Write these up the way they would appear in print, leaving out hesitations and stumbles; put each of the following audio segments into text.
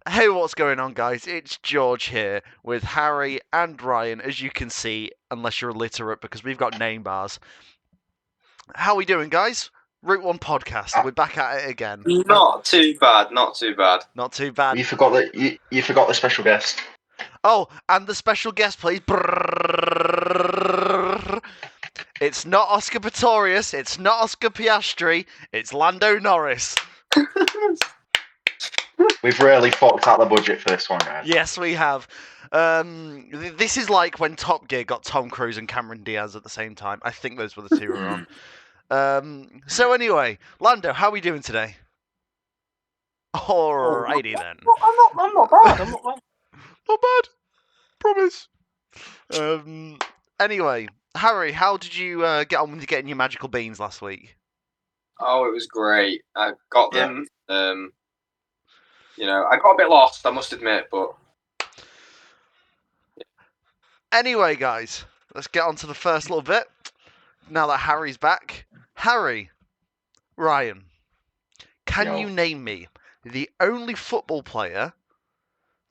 Hey, what's going on, guys? It's George here with Harry and Ryan, as you can see, unless you're illiterate, because we've got name bars. How we doing, guys? Route 1 podcast. We're back at it again. Not too bad, not too bad. Not too bad. You forgot that you forgot the special guest. Oh, and the special guest, please. Brrrr. It's not Oscar Pistorius. It's not Oscar Piastri. It's Lando Norris. We've really fucked out the budget for this one, guys. Yes, we have. This is like when Top Gear got Tom Cruise and Cameron Diaz at the same time. I think those were the two we were on. So anyway, Lando, how are we doing today? Alrighty then. I'm not bad. I'm not bad. Not bad. Promise. Anyway, Harry, how did you get on with getting your magical beans last week? Oh, it was great. I got them. I got a bit lost, I must admit, but Anyway, guys, let's get on to the first little bit. Now that Harry's back. Harry, Ryan, can you name me the only football player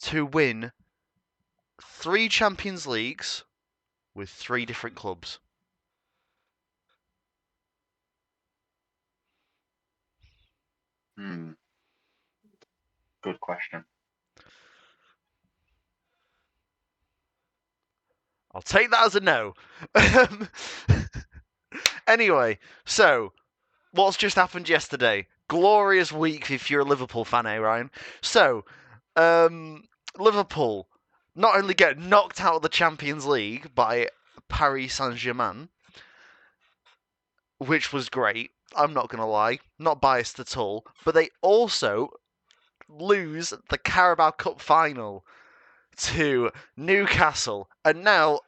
to win 3 Champions Leagues with 3 different clubs? Good question. I'll take that as a no. Anyway, so what's just happened yesterday? Glorious week if you're a Liverpool fan, eh, Ryan? So, Liverpool not only get knocked out of the Champions League by Paris Saint-Germain, which was great, I'm not going to lie, not biased at all, but they also lose the Carabao Cup final to Newcastle. And now,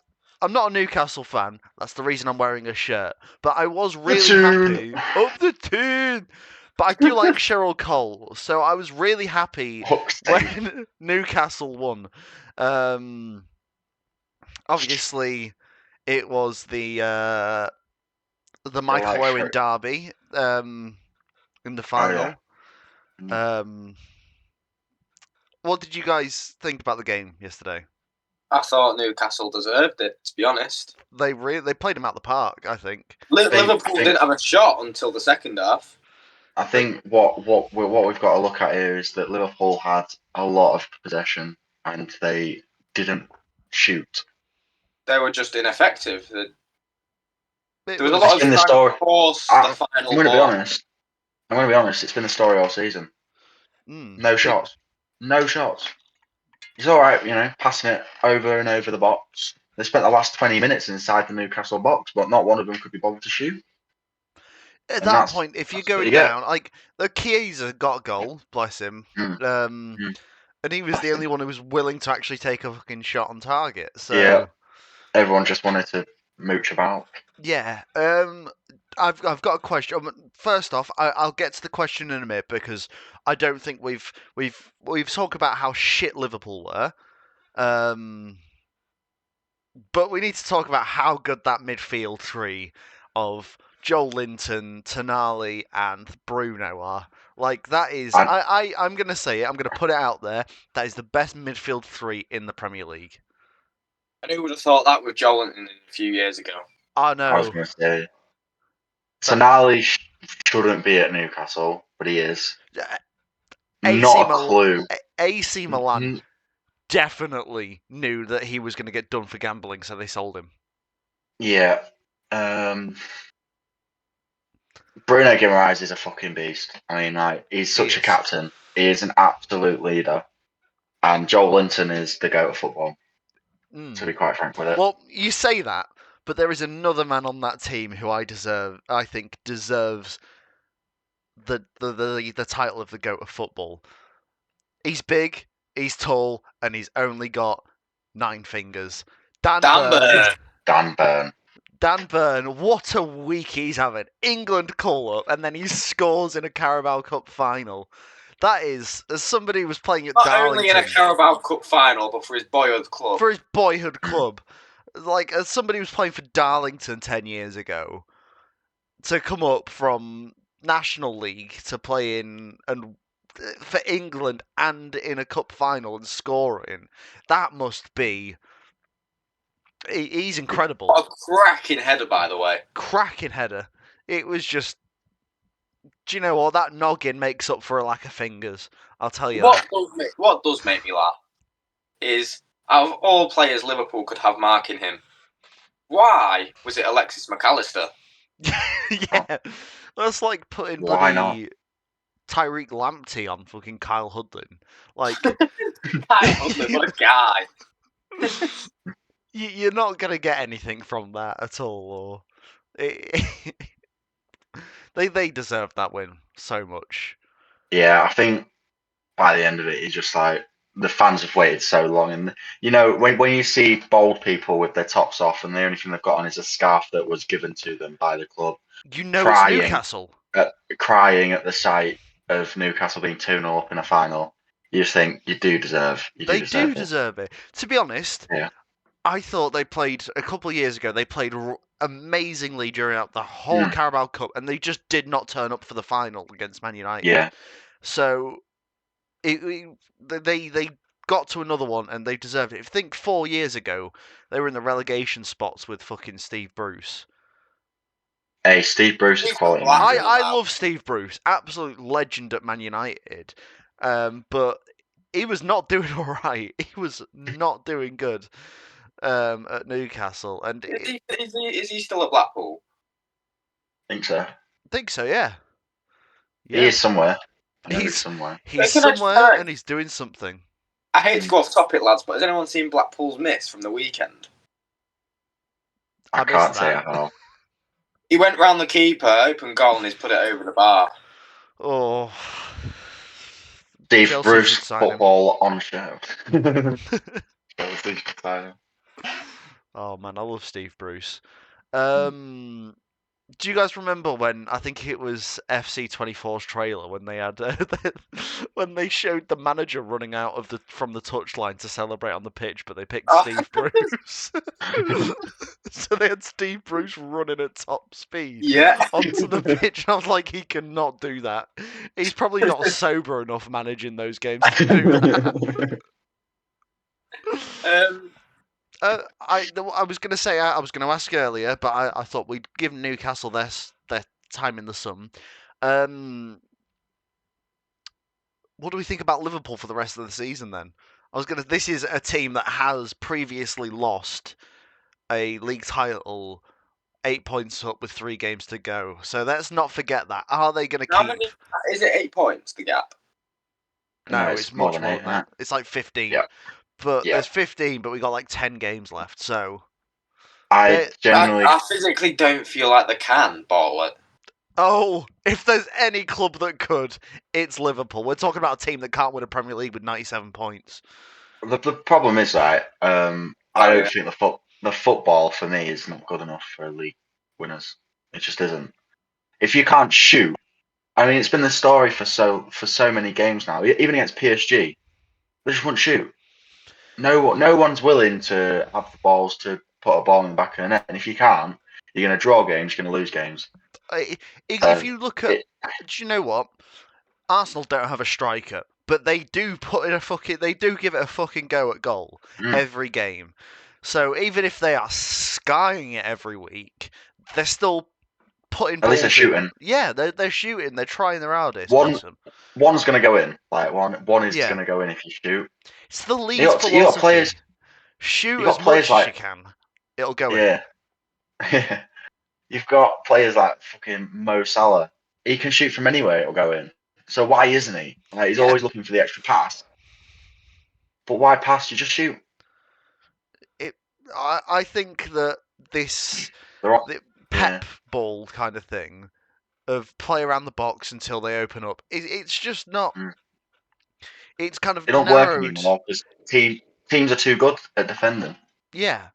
I'm not a Newcastle fan, that's the reason I'm wearing a shirt, but I was really happy. Up the tune! But I do like Cheryl Cole, so I was really happy when Newcastle won. Obviously, it was the Michael Owen derby in the final. What did you guys think about the game yesterday? I thought Newcastle deserved it, to be honest. They played them out the park, I think. Liverpool didn't have a shot until the second half. I think what we've got to look at here is that Liverpool had a lot of possession and they didn't shoot. They were just ineffective. There was a lot of the force the final. I'm going to be honest. It's been the story all season. No shots. No shots. It's all right, passing it over and over the box. They spent the last 20 minutes inside the Newcastle box, but not one of them could be bothered to shoot. At that point, if you're going down, like the Chiesa got a goal, bless him, and he was the only one who was willing to actually take a fucking shot on target. So yeah, everyone just wanted to mooch about. Yeah, I've got a question. First off, I'll get to the question in a minute because I don't think we've talked about how shit Liverpool were, but we need to talk about how good that midfield three of Joel Linton, Tonali, and Bruno are. Like that is, I'm gonna say it. I'm gonna put it out there. That is the best midfield three in the Premier League. And who would have thought that with Joel Linton a few years ago? I know. I was going to say, Tonali shouldn't be at Newcastle, but he is. Not a clue. AC Milan definitely knew that he was going to get done for gambling, so they sold him. Yeah. Bruno Guimaraes is a fucking beast. I mean, he's such a captain. He is an absolute leader. And Joel Linton is the goat of football, to be quite frank with it. Well, you say that, but there is another man on that team who I think deserves the title of the GOAT of football. He's big, he's tall, and he's only got 9 fingers. Dan Burn. Dan Burn, what a week he's having. England call up, and then he scores in a Carabao Cup final. That is, as somebody who was playing at Darlington. Not only in a Carabao Cup final, but for his boyhood club. For his boyhood club. Like, as somebody who was playing for Darlington 10 years ago, to come up from National League to play in and for England and in a cup final and scoring, that must be. He's incredible. What a cracking header, by the way. Cracking header. It was just. Do you know what? That noggin makes up for a lack of fingers. I'll tell you that. What does make me laugh is, out of all players Liverpool could have marking him, why was it Alexis McAllister? Yeah. That's like putting Why not? bloody Tyreek Lamptey on fucking Kyle Hudlin. Like. Kyle Hudlin, what a guy. You're not going to get anything from that at all. Or they deserve that win so much. Yeah, I think by the end of it, it's just like the fans have waited so long, and when you see bold people with their tops off, and the only thing they've got on is a scarf that was given to them by the club, it's Newcastle, crying at the sight of Newcastle being 2-0 up in a final. You just think you do deserve. They do deserve it. To be honest, yeah. I thought they played a couple of years ago. They played amazingly during the whole Carabao Cup, and they just did not turn up for the final against Man United. Yeah. So they got to another one, and they deserved it. If you think 4 years ago, they were in the relegation spots with fucking Steve Bruce. Hey, Steve Bruce is quality. I love Steve Bruce, absolute legend at Man United. But he was not doing all right. He was not doing good. At Newcastle, and is he still at Blackpool? Think so. Think so, yeah. He is somewhere. He's somewhere. He's somewhere, and he's doing something. I hate to go off topic, lads, but has anyone seen Blackpool's miss from the weekend? I can't say I have. He went round the keeper, open goal, and he's put it over the bar. Oh. Steve Bruce football on show. Oh man, I love Steve Bruce. Do you guys remember when I think it was FC24's trailer when they had when they showed the manager running out from the touchline to celebrate on the pitch, but they picked Steve Bruce. So they had Steve Bruce running at top speed onto the pitch, and I was like, he cannot do that. He's probably not sober enough managing those games to do that. I was going to say, I was going to ask earlier, but I thought we'd give Newcastle their time in the sun. What do we think about Liverpool for the rest of the season then? This is a team that has previously lost a league title 8 points up with 3 games to go. So let's not forget that. Are they going to keep... Is it 8 points, the gap? No, it's much more than that. It's like 15. Yep. But there's 15, but we got like 10 games left, so... I physically don't feel like they can bottle it. Oh, if there's any club that could, it's Liverpool. We're talking about a team that can't win a Premier League with 97 points. The problem is, right, I don't think the football for me is not good enough for league winners. It just isn't. If you can't shoot, I mean, it's been the story for so many games now. Even against PSG, they just won't shoot. No one's willing to have the balls to put a ball in the back of the net, and if you can't, you're going to draw games, you're going to lose games. If you look at, do you know what? Arsenal don't have a striker, but they do they do give it a fucking go at goal every game. So even if they are skying it every week, they're still putting. At least they're shooting. Yeah, they're shooting. They're trying their hardest. One's going to go in. Like one is going to go in if you shoot. It's the Leeds philosophy. You got players, shoot as much as you can. It'll go in. Yeah. You've got players like fucking Mo Salah. He can shoot from anywhere. It'll go in. So why isn't he? Like, he's always looking for the extra pass. But why pass? You just shoot. I think that this pep ball kind of thing of play around the box until they open up. It's just not. It's kind of they don't work anymore because teams are too good at defending. Yeah,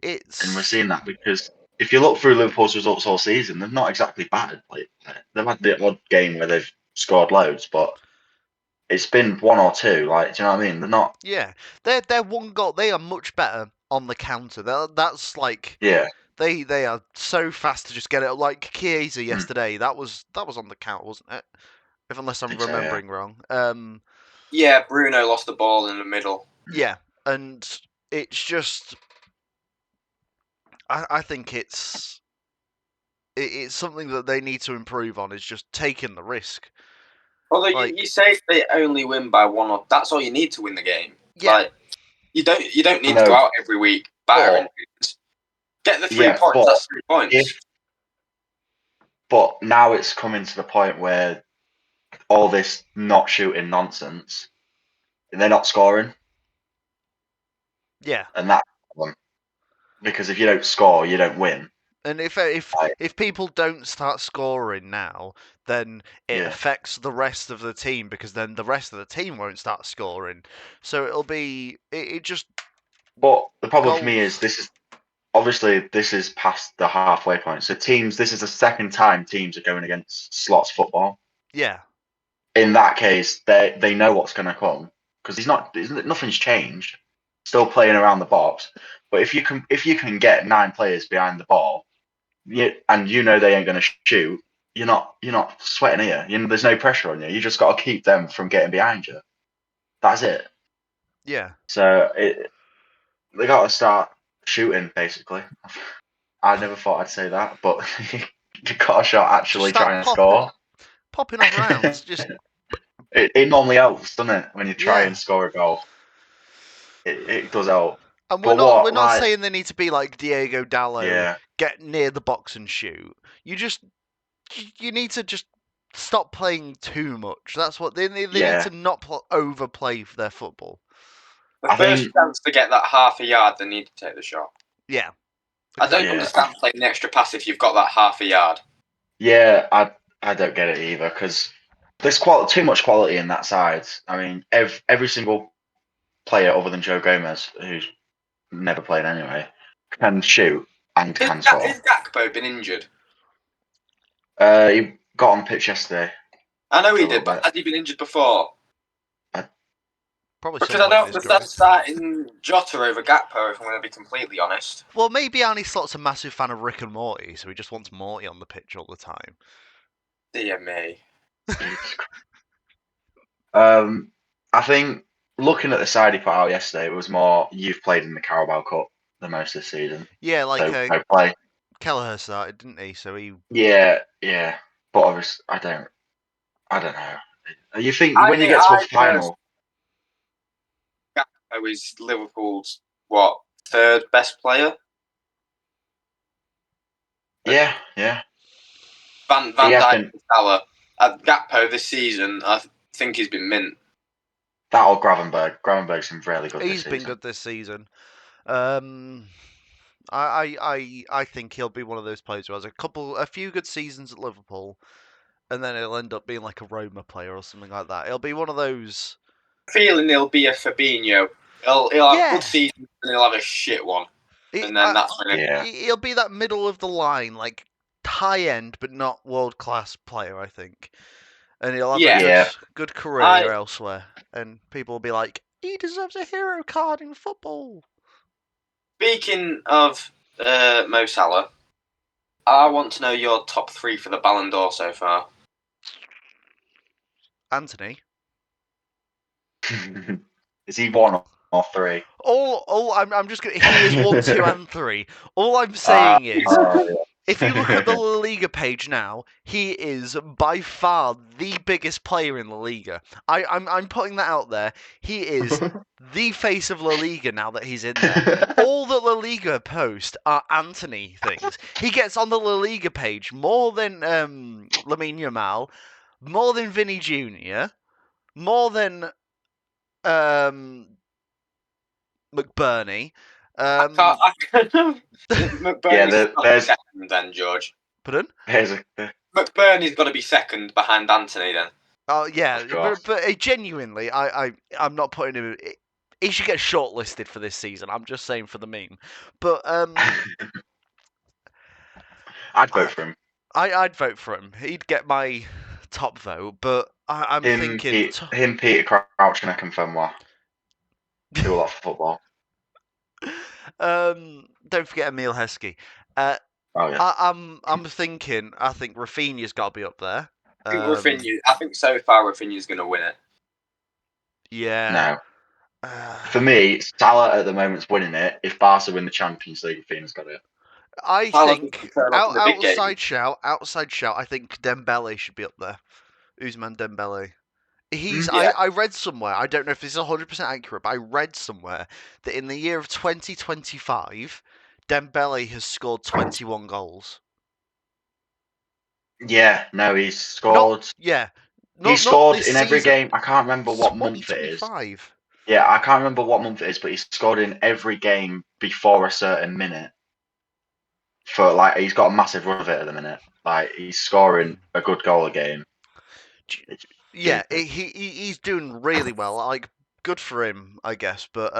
and we're seeing that because if you look through Liverpool's results all season, they're not exactly bad. Like, they've had the odd game where they've scored loads, but it's been 1 or 2. Like, do you know what I mean? They're not. Yeah, they're one goal. They are much better on the counter. That's like. Yeah. They are so fast to just get it. Like Chiesa yesterday, that was on the counter, wasn't it? unless I'm think so, yeah. remembering wrong. Yeah, Bruno lost the ball in the middle. Yeah, and it's just, I think it's something that they need to improve on. Is just taking the risk. Although Like, you say if they only win by one, or that's all you need to win the game. Yeah. Like you don't need to No. go out every week battering. Get the 3 Yeah, points. but That's 3 points. But now it's coming to the point where all this not shooting nonsense, they're not scoring, yeah, and that's the problem. Because if you don't score, you don't win. and if Like, if people don't start scoring now, then it Yeah. affects the rest of the team, because then the rest of the team won't start scoring. So it'll be it just. But the problem for me Goals. is this is past the halfway point. So this is the second time teams are going against slots football. Yeah, In that case, they know what's going to come because nothing's changed. Still playing around the box, but if you can get 9 players behind the ball, and they ain't going to shoot, you're not sweating here. There's no pressure on you. You just got to keep them from getting behind you. That's it. yeah. So they got to start shooting. Basically, I never thought I'd say that, but you got a shot Just actually start trying to score. popping off rounds. Just It normally helps, doesn't it? When you try Yeah. and score a goal, it does help. And But we're not saying they need to be like Diego Dallo, Yeah, get near the box and shoot. You need to just stop playing too much. That's what they need yeah. to not overplay their football. The I first think- chance to get that half a yard, they need to take the shot. Yeah. I don't Yeah. understand playing the extra pass if you've got that half a yard. Yeah, I don't get it either because there's too much quality in that side. I mean, every single player other than Joe Gomez, who's never played anyway, can shoot and can score. Has Gakpo been injured? He got on the pitch yesterday. I know he A little did, but bit. has he been injured before? Probably Because some I point in don't his understand career. starting Jota over Gakpo, if I'm going to be completely honest. Well, maybe Arnie Slot's a massive fan of Rick and Morty, so he just wants Morty on the pitch all the time. Dear me. I think looking at the side he put out yesterday, it was more you've played in the Carabao Cup the most this season. Yeah, like So go play. Kelleher started, didn't he? So he. Yeah. But obviously, I don't know. You think when you get to a final, Gakpo is Liverpool's, what, third best player? yeah. Van He has Dijk been- and Salah. Gakpo this season, I think he's been mint. That or Gravenberg. Gravenberg's been really good. He's this been season. good this season. I think he'll be one of those players who has a few good seasons at Liverpool, and then he'll end up being like a Roma player or something like that. He'll be one of those. Feeling he'll be a Fabinho. He'll have good seasons and he'll have a shit one. And then that's when He'll be that middle of the line, like high end but not world class player, I think. And he'll have a good career elsewhere, and people will be like, he deserves a hero card in football. Speaking of Mo Salah, I want to know your top 3 for the Ballon d'Or so far. Anthony. Is he 1 or 3? I'm just gonna. He is 1, 2, and 3. All I'm saying is, if you look at the La Liga page now, he is by far the biggest player in La Liga. I'm putting that out there. He is the face of La Liga now that he's in there. All that La Liga post are Anthony things. He gets on the La Liga page more than Lamine Yamal, more than Vinny Jr., more than McBurney. McBurney's got to be second then, George. Pardon? McBurney's got to be second behind Anthony then. Oh yeah, but genuinely, I'm not putting him. He should get shortlisted for this season. I'm just saying for the meme. But I'd vote for him. I'd vote for him. He'd get my top vote. But I'm thinking him, Peter Crouch, and Akinfenwa do a lot for football. Don't forget Emile Heskey. Oh yeah. I'm thinking. I think Rafinha's got to be up there. I think so far Rafinha's going to win it. Yeah. No. For me, Salah at the moment's winning it. If Barca win the Champions League, Rafinha's got it. I Salah's think going to turn up in the big game. outside shout. I think Dembele should be up there. Ousmane Dembele. Yeah. I read somewhere. I don't know if this is 100% accurate, but I read somewhere that in the year of 2025, Dembele has scored 21 goals. Yeah, no, he's scored. He Not scored this in every season. game. I can't remember what month it is. 2025. Yeah, I can't remember what month it is, but he scored in every game before a certain minute. He's got a massive run of it at the minute. Like, he's scoring a good goal a game. Yeah, he's doing really well. Like, good for him, I guess. But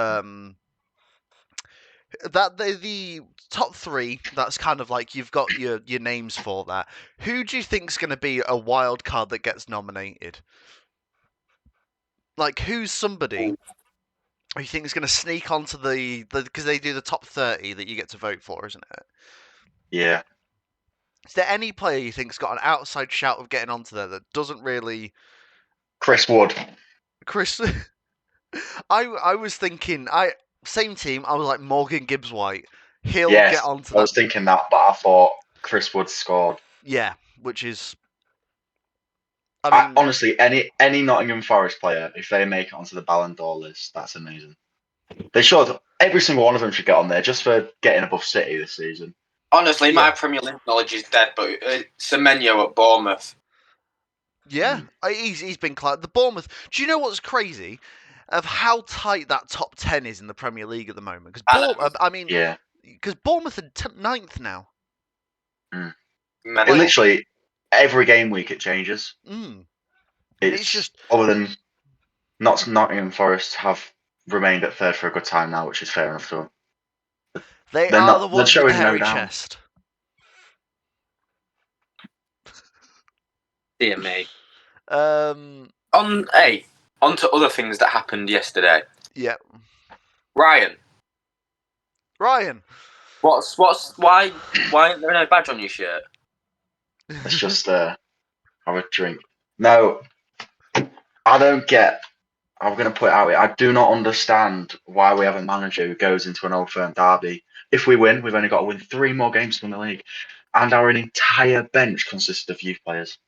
that the top three, that's kind of like you've got your names for that. Who do you think's going to be a wild card that gets nominated? Like, who's somebody who you think is going to sneak onto the because they do the top 30 that you get to vote for, isn't it? Yeah. Is there any player you think's got an outside shout of getting onto there that doesn't really? Chris Wood. Chris, I was thinking, same team. I was like Morgan Gibbs White. He'll get onto that. I was thinking that, but I thought Chris Wood scored. Yeah, which is. I mean, honestly, any Nottingham Forest player, if they make it onto the Ballon d'Or list, that's amazing. They should. Every single one of them should get on there just for getting above City this season. Honestly, my Premier League knowledge is dead, but Semenyo at Bournemouth. Yeah, he's been clapped. The Bournemouth. Do you know what's crazy? Of how tight that top 10 is in the Premier League at the moment. Because Bournemouth are 9th now. It literally every game week it changes. It's just other than Nottingham Forest have remained at third for a good time now, which is fair enough to them. They are the ones with the hairy chest. Dear me. On to other things that happened yesterday. Yeah. Ryan. Why ain't there no badge on your shirt? It's just have a drink. No, I don't get. I'm going to put it out here. I do not understand why we have a manager who goes into an Old Firm derby. If we win, we've only got to win 3 more games to win the league, and our entire bench consists of youth players.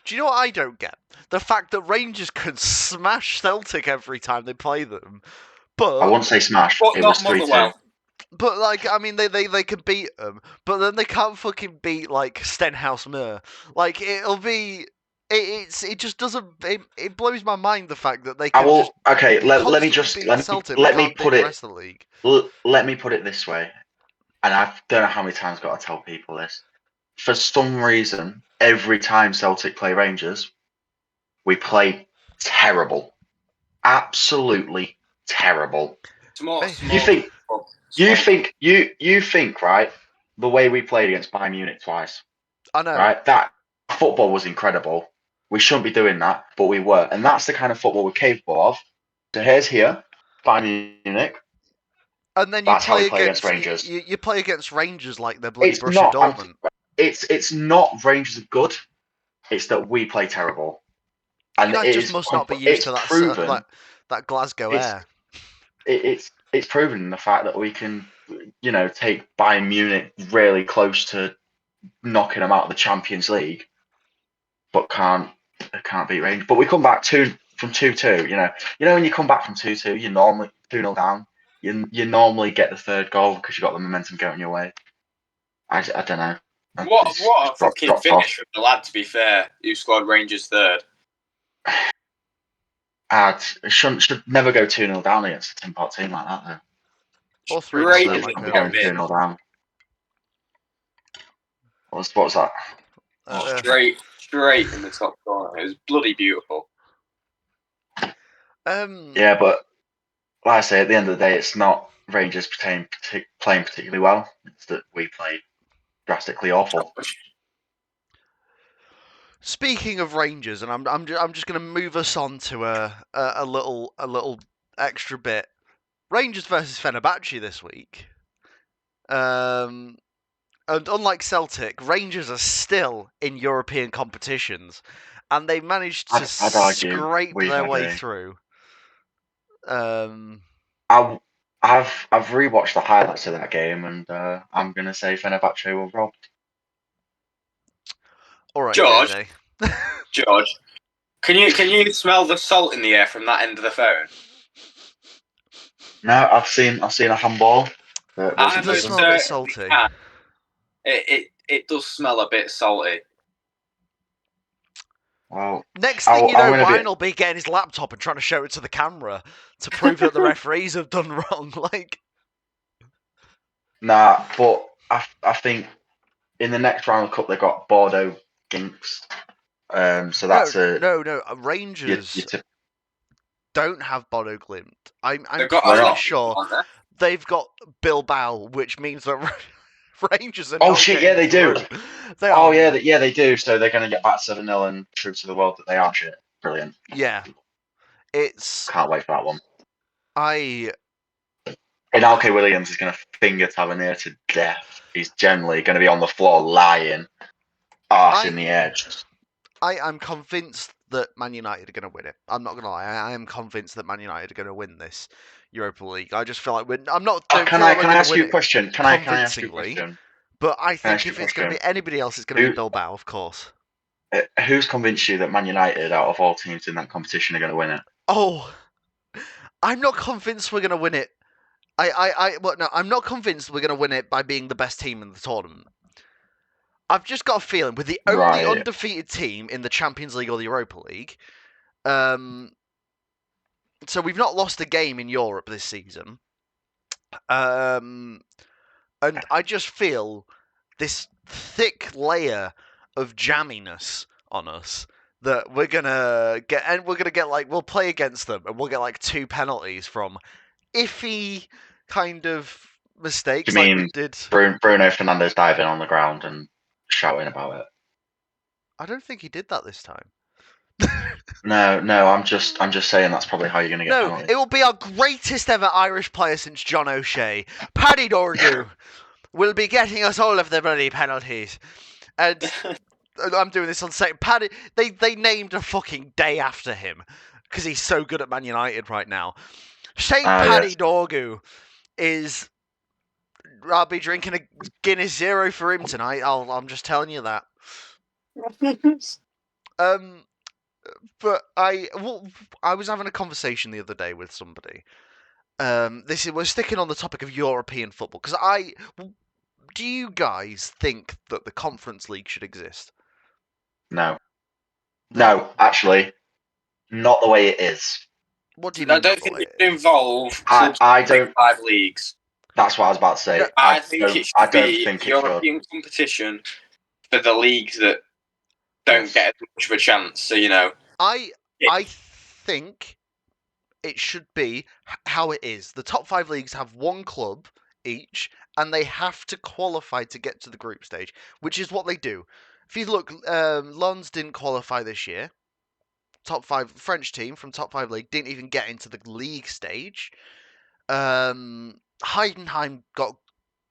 Do you know what I don't get? The fact that Rangers could smash Celtic every time they play them. But I won't say smash. It was 3-2. But like, I mean, they can beat them, but then they can't fucking beat like Stenhouse Muir. Like, it'll be. It just doesn't. It blows my mind the fact that they. Can let me put it this way, and I don't know how many times I've got to tell people this. For some reason, every time Celtic play Rangers, we play terrible, absolutely terrible. You think right? The way we played against Bayern Munich twice. I know. Right, that football was incredible. We shouldn't be doing that, but we were, and that's the kind of football we're capable of. So here's Bayern Munich. And then that's how we play against Rangers. You play against Rangers like they're bloody Borussia Dortmund. It's not Rangers are good. It's that we play terrible. And you just must not be used to that Glasgow air. It's proven in the fact that we can, take Bayern Munich really close to knocking them out of the Champions League, but can't beat Rangers. But we come back from 2-2. You know when you come back from 2-2, you're normally 2-0 down. You normally get the third goal because you got the momentum going your way. I don't know. What a fucking finish from the lad, to be fair, who scored Rangers third. Should never go 2-0 down against a tin pot team like that, though. Or 3-0 down. Like going 2-0 down. What was that? Straight in the top corner. It was bloody beautiful. Yeah, but like I say, at the end of the day, it's not Rangers playing particularly well. It's that we play drastically awful. Speaking of Rangers, and I'm just going to move us on to a little extra bit. Rangers versus Fenerbahce this week. And unlike Celtic, Rangers are still in European competitions, and they managed to I'd argue scrape we've their had way a. through. I've rewatched the highlights of that game, and I'm gonna say Fenerbahce were robbed. All right, George, Jose. George, can you smell the salt in the air from that end of the phone? No, I've seen a handball. That It wasn't does most smell a bit given. certainly salty. can. It does smell a bit salty. Well, Next thing you I'm know, gonna Ryan be. will be getting his laptop and trying to show it to the camera to prove that the referees have done wrong. Like, Nah, but I think in the next round of the cup they got Bordeaux Ginks. So that's no. you Rangers tip. don't have Bodo Glimt. I'm They've got Why pretty not? sure on there. they've got Bilbao, which means that Rangers are Oh not shit! getting Yeah, they do. through. They Oh are. yeah, they do. So they're gonna get back 7-0 and prove to the world that they are shit. Brilliant. Yeah, it's Can't wait for that one. I. And Alke Williams is gonna finger Tavernier to death. He's generally gonna be on the floor lying, arse in the air. I'm convinced that Man United are going to win it. I'm not going to lie. I am convinced that Man United are going to win this Europa League. I just feel like I'm not. Don't Can feel like we're I going to ask win you a it question? Can I ask you a convincingly. question? But I Can I think ask you if a it's going to question? be anybody else, it's going to be Who Bilbao, of course. who's convinced you that Man United, out of all teams in that competition, are going to win it? Oh, I'm not convinced we're going to win it. No, I'm not convinced we're going to win it by being the best team in the tournament. I've just got a feeling with the only Right. undefeated team in the Champions League or the Europa League. So we've not lost a game in Europe this season. And I just feel this thick layer of jamminess on us that we're gonna get, and we're gonna get like we'll play against them and we'll get like 2 penalties from iffy kind of Do mistakes you like we mean did. Bruno Fernandes diving on the ground and shouting about it? I don't think he did that this time. No, I'm just saying that's probably how you're going to get No, penalties. it will be our greatest ever Irish player since John O'Shea. Paddy Dorgu will be getting us all of the bloody penalties. And I'm doing this on set. Paddy, they named a fucking day after him because he's so good at Man United right now. Saint Paddy Yes. Dorgu is. I'll be drinking a Guinness Zero for him tonight. I'm just telling you that. But I was having a conversation the other day with somebody. We're sticking on the topic of European football because do you guys think that the Conference League should exist? No, actually, not the way it is. What do you I mean? don't think it should involve clubs I in the don't. Big Five leagues. That's what I was about to say. No, I think it I should don't be think it should. European competition for the leagues that don't get as much of a chance. So I think it should be how it is. The top 5 leagues have 1 club each, and they have to qualify to get to the group stage, which is what they do. If you look, Lens didn't qualify this year. Top 5 French team from top 5 league didn't even get into the league stage. Heidenheim got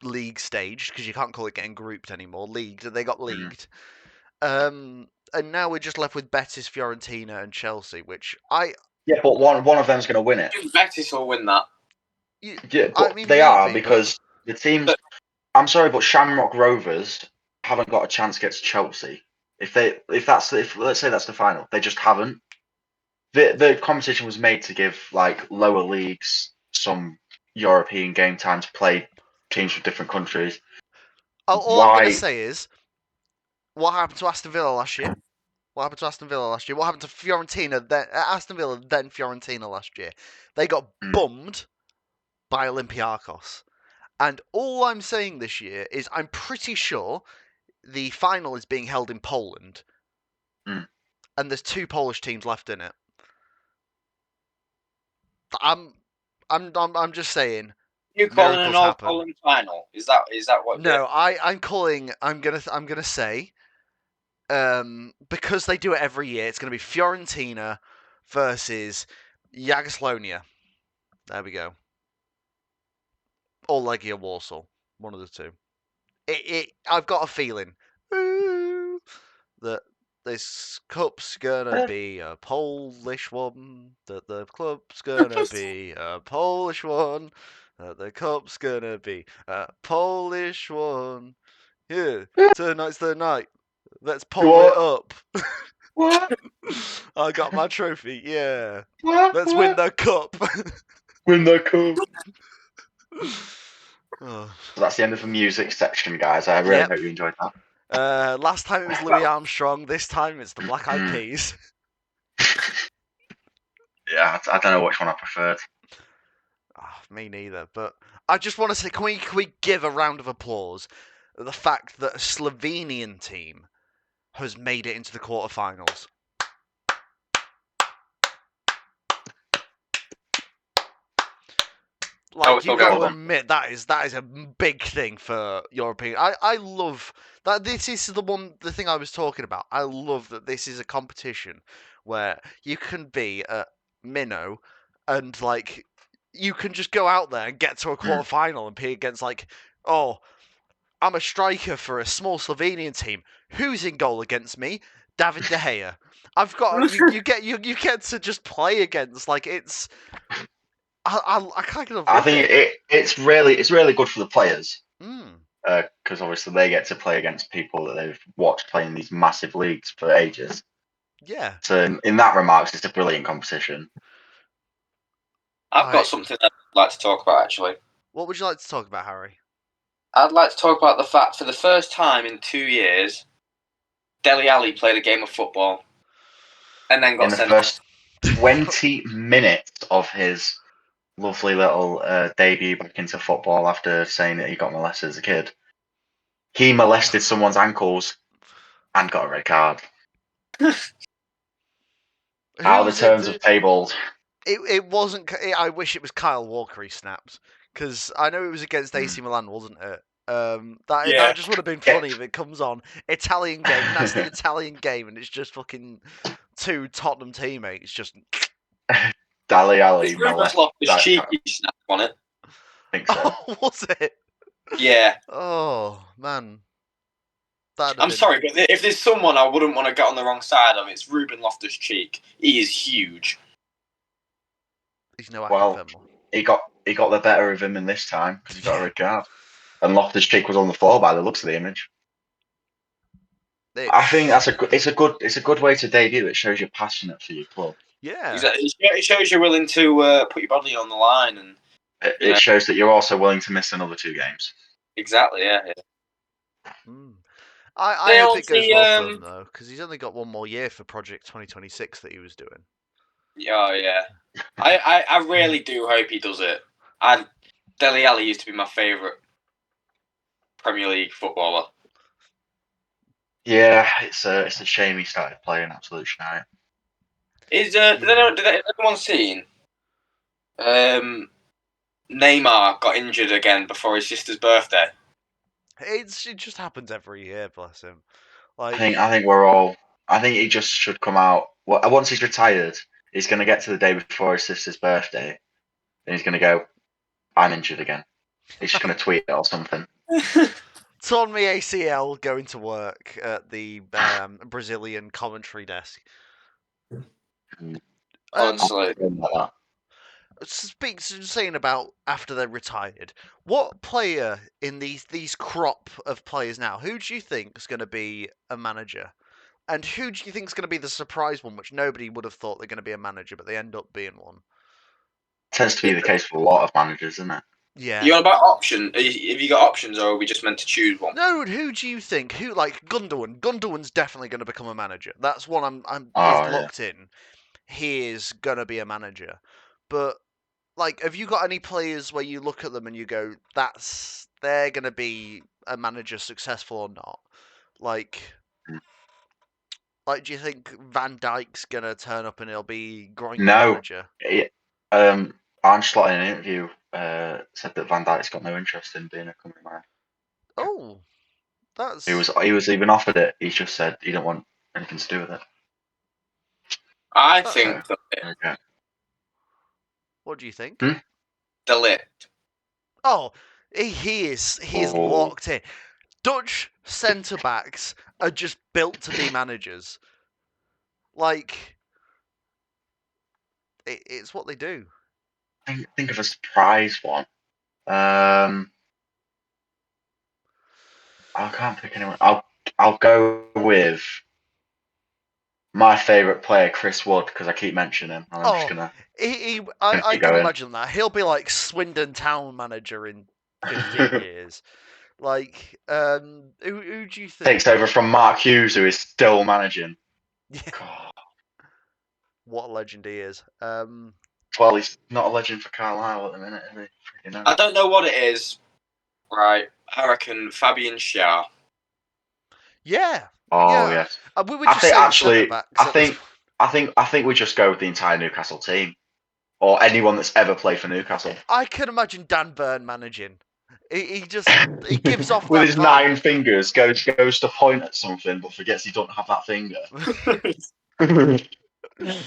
league staged because you can't call it getting grouped anymore. Leagued, they got leagued. And now we're just left with Betis, Fiorentina, and Chelsea, which Yeah, but one of them's going to win it. Betis will win that. Yeah, but maybe, they are because the teams. I'm sorry, but Shamrock Rovers haven't got a chance against Chelsea. If let's say that's the final, they just haven't. The competition was made to give like lower leagues some European game time to play teams from different countries. All I'm going to say is, what happened to Aston Villa last year? What happened to Aston Villa last year? What happened to Fiorentina? Aston Villa, then Fiorentina last year. They got bummed by Olympiacos. And all I'm saying this year is I'm pretty sure the final is being held in Poland. And there's 2 Polish teams left in it. I'm just saying. You calling an all Poland final? Is that what? No, I'm calling. I'm gonna say. Because they do it every year, it's gonna be Fiorentina versus Jagiellonia. There we go. Or Legia Warsaw, one of the 2. I've got a feeling that this cup's gonna be a Polish one. That the club's gonna be a Polish one. That the cup's gonna be a Polish one. Yeah, tonight's the night. Let's pull it up. What? I got my trophy. Yeah. What? Let's win the cup. Win the cup. Oh. So that's the end of the music section, guys. I really hope you enjoyed that. Last time it was Louis Armstrong. This time it's the Black Eyed Peas. Yeah, I don't know which one I preferred. Me neither. But I just want to say, can we give a round of applause at the fact that a Slovenian team has made it into the quarterfinals? Like, you got to admit that is a big thing for European. I love that. This is the thing I was talking about. I love that this is a competition where you can be a minnow and like you can just go out there and get to a quarterfinal and play against I'm a striker for a small Slovenian team. Who's in goal against me? David De Gea. I've got you get to just play against it's. I kind of. I think it's really good for the players because obviously they get to play against people that they've watched playing these massive leagues for ages. Yeah. So in that remarks, it's a brilliant competition. I've got something I'd like to talk about actually. What would you like to talk about, Harry? I'd like to talk about the fact for the first time in 2 years, Dele Alli played a game of football and then got sent off. In the first 20 minutes of his lovely little debut back into football after saying that he got molested as a kid, he molested someone's ankles and got a red card. How the terms of tabled. It wasn't. I wish it was Kyle Walker he snapped, because I know it was against AC Milan, wasn't it? That just would have been funny if it comes on Italian game, nasty Italian game, and it's just fucking two Tottenham teammates just. Dele Alli molested his cheeky snap on it. I think so. Oh, was it? Yeah. Oh man. I'm sorry, but if there's someone I wouldn't want to get on the wrong side of, it's Ruben Loftus-Cheek. He is huge. He's no he got the better of him in this time because he got a red card, and Loftus-Cheek was on the floor by the looks of the image. I think it's a good way to debut. It shows you're passionate for your club. Yeah, exactly. It shows you're willing to put your body on the line, and it shows that you're also willing to miss another 2 games. Exactly. Yeah. I hope it goes well for him though, because he's only got one more year for Project 2026 that he was doing. Yeah. I really do hope he does it. Dele Alli used to be my favourite Premier League footballer. Yeah, it's a shame he started playing absolute shite. Did anyone seen Neymar got injured again before his sister's birthday? It just happens every year, bless him. I think he just should come out. Once he's retired, he's going to get to the day before his sister's birthday, and he's going to go, "I'm injured again." He's just going to tweet it or something. Torn me ACL going to work at the Brazilian commentary desk. Honestly. Saying about after they're retired, what player in these crop of players now, who do you think is going to be a manager? And who do you think is going to be the surprise one, which nobody would have thought they're going to be a manager, but they end up being one? Tends to be the case for a lot of managers, isn't it? Yeah. You on about option? Have you got options, or are we just meant to choose one? No, who do you think? Who Gundogan? Gundogan's definitely going to become a manager. That's one he's locked in. He is going to be a manager. But have you got any players where you look at them and you go, they're going to be a manager, successful or not? Do you think Van Dijk's going to turn up and he'll be growing manager? Arnslot in an interview said that Van Dijk's got no interest in being a country manager. Oh, that's... He was even offered it. He just said he don't want anything to do with it. I think that... Okay. What do you think? De Ligt. Oh, he is locked in. Dutch centre backs are just built to be managers. Like, it's what they do. Think of a surprise one. I can't pick anyone. I'll go with my favourite player, Chris Wood, because I keep mentioning him. And I'm just gonna I keep can going. imagine that. He'll be like Swindon town manager in 15 years. Like, who do you think Takes over from Mark Hughes, who is still managing. Yeah. God. What a legend he is. Well, he's not a legend for Carlisle at the minute, is he? You know. I don't know what it is. Right, I reckon Fabian Schär. Yeah. Oh yeah. yes. We were I just think saying actually, centre-backs. I think we just go with the entire Newcastle team, or anyone that's ever played for Newcastle. I can imagine Dan Burn managing. He gives off with that his vibe. 9 fingers, goes to point at something, but forgets he don't have that finger.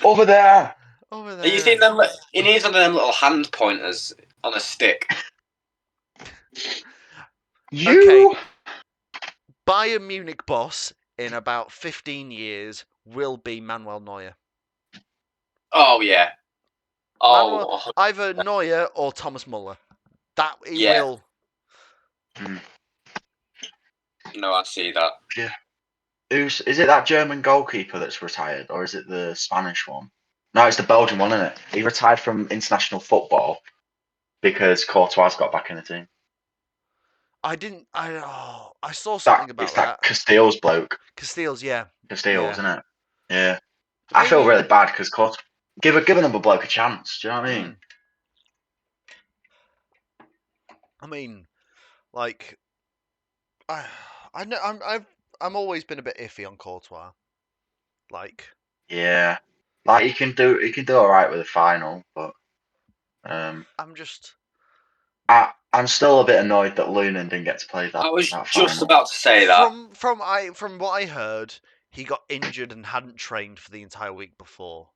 Over there. Over Are you there. seeing them? He needs one of them little hand pointers on a stick. Okay. Bayern Munich boss in about 15 years will be Manuel Neuer. Oh yeah. Oh Either Neuer or Thomas Muller. That he yeah. will. No, I see that. Yeah. Is it that German goalkeeper that's retired, or is it the Spanish one? No, it's the Belgian one, isn't it? He retired from international football because Courtois got back in the team. I saw something about It's that Casteels bloke. Casteels, yeah. Casteels, isn't it? Yeah. Maybe... I feel really bad because give another bloke a chance. Do you know what I mean? I mean, like, I'm always been a bit iffy on Courtois. Like, yeah, like he can do all right with the final, but I'm still a bit annoyed that Lunan didn't get to play that. I was that just final. about to say that. From what I heard, he got injured and hadn't trained for the entire week before.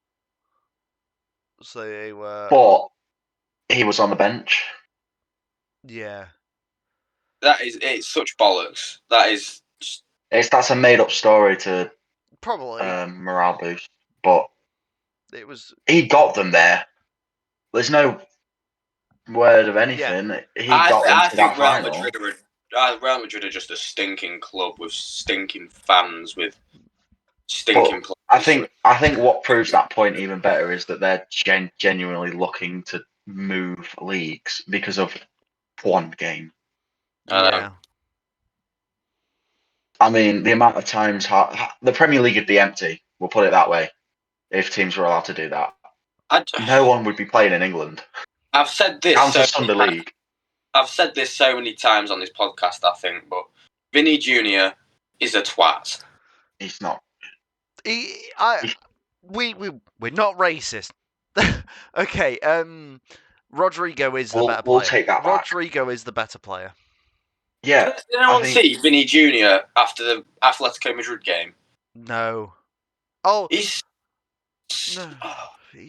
So they were. But he was on the bench. Yeah. It's such bollocks. That's a made up story to probably morale boost, but it was. He got them there. There's no word of anything. Yeah. He got them to that final. Real Madrid are just a stinking club with stinking fans with stinking players. I think what proves that point even better is that they're genuinely looking to move leagues because of one game. Yeah. I mean, the amount of times the Premier League would be empty. We'll put it that way. If teams were allowed to do that, no one would be playing in England. I've said this. Sunday League. I've said this so many times on this podcast, I think, but Vinny Jr. is a twat. He's not. We're not racist. Okay, Rodrigo is the better player. We'll take that back. Rodrigo is the better player. Yeah. Did anyone see Vinny Jr. after the Atletico Madrid game? No. Oh. He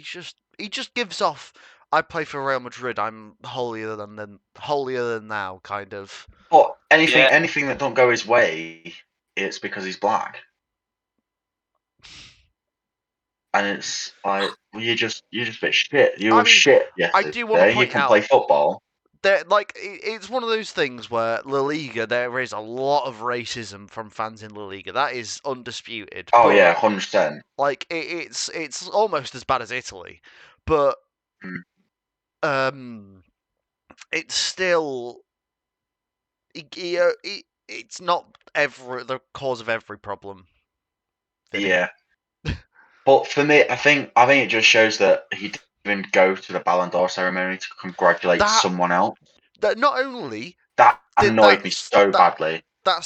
just gives off. I play for Real Madrid. I'm holier than thou, kind of. But anything that don't go his way, it's because he's black. And it's like you're just a bit shit. You were shit yesterday. I do want to point you can out, play football. It's one of those things where La Liga, there is a lot of racism from fans in La Liga. That is undisputed. Oh yeah, 100%. Like it's almost as bad as Italy, but it's still it's not the cause of every problem. Yeah. But for me, I think it just shows that he didn't even go to the Ballon d'Or ceremony to congratulate someone else. That not only that annoyed me so badly. That